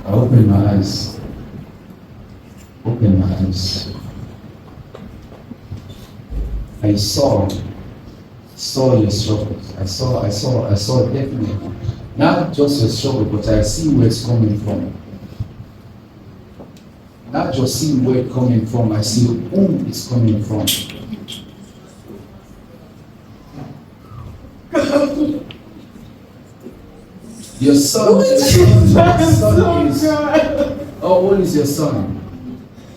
I opened my eyes. Open my eyes. I saw your struggles. I saw definitely. Not just your struggle, but I see where it's coming from. Not just see where it's coming from, I see who it's coming from. Your son is. How old is your son?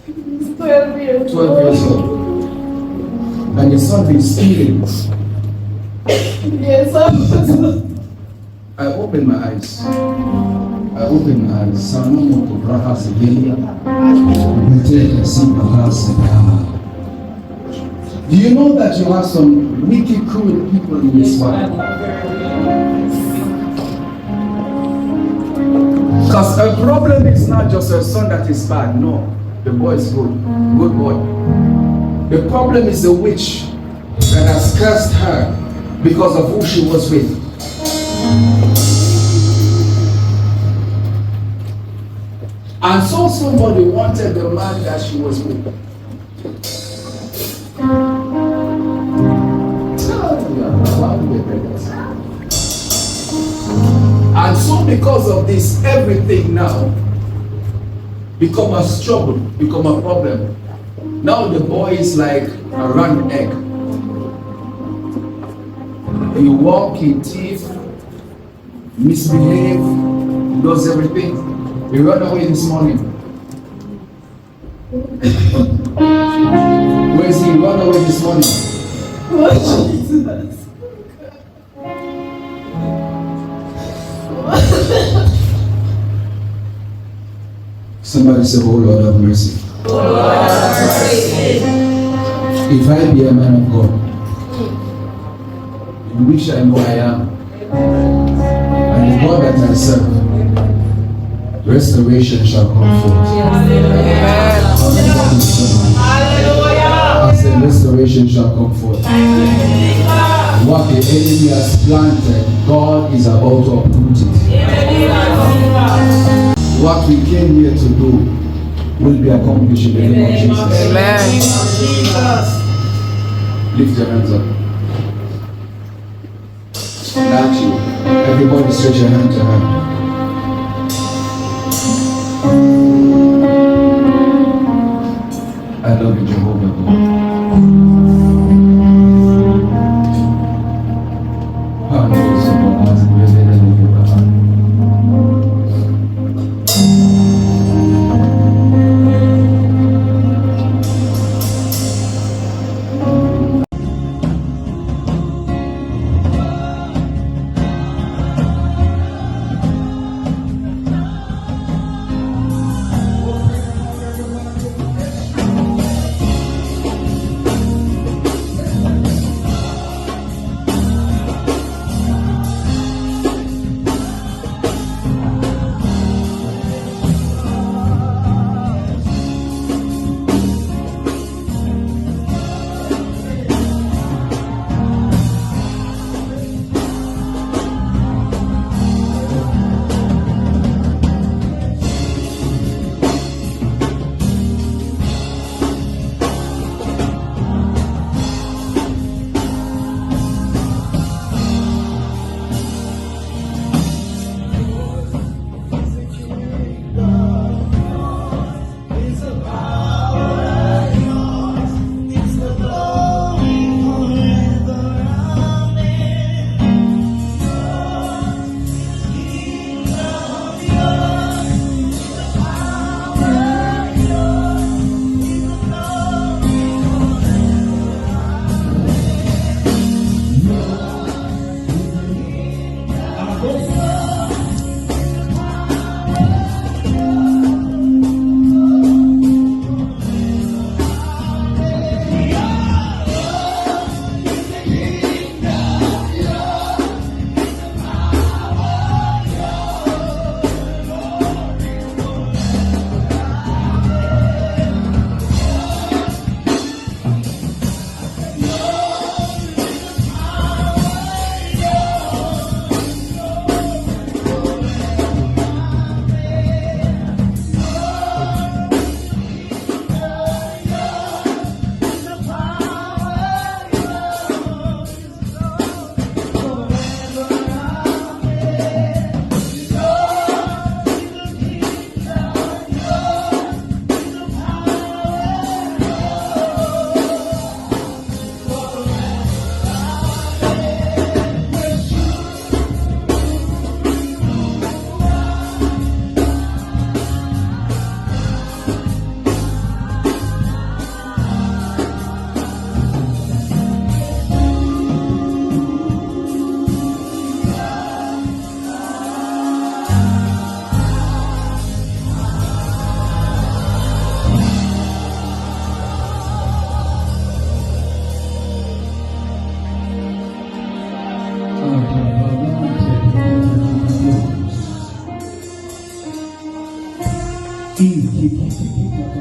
He's 12 years 12 years old. And your son is stealing. Yes, sir. I open my eyes. I open my eyes. Do you know that you have some wicked, cruel people in this world? Because a problem is not just a son that is bad. No, the boy is good. Good boy. The problem is the witch that has cursed her because of who she was with. And so somebody wanted the man that she was with. And so because of this, everything now become a struggle, become a problem. Now the boy is like a round egg. He walk, he thief, misbehave, he does everything. He ran away this morning. Where is he? He ran away this morning. Oh, Jesus. Somebody say, oh Lord have mercy. Oh, Lord have mercy. If I be a man of God, in which I know I am, and the God that I serve, restoration shall come forth. I said, restoration shall come forth. What the enemy has planted, God is about to uproot it. What we came here to do will be accomplished in the name of Jesus. Amen. Lift your hands up. Not you. Everybody stretch your hand to her. I love you, Jehovah God. Keep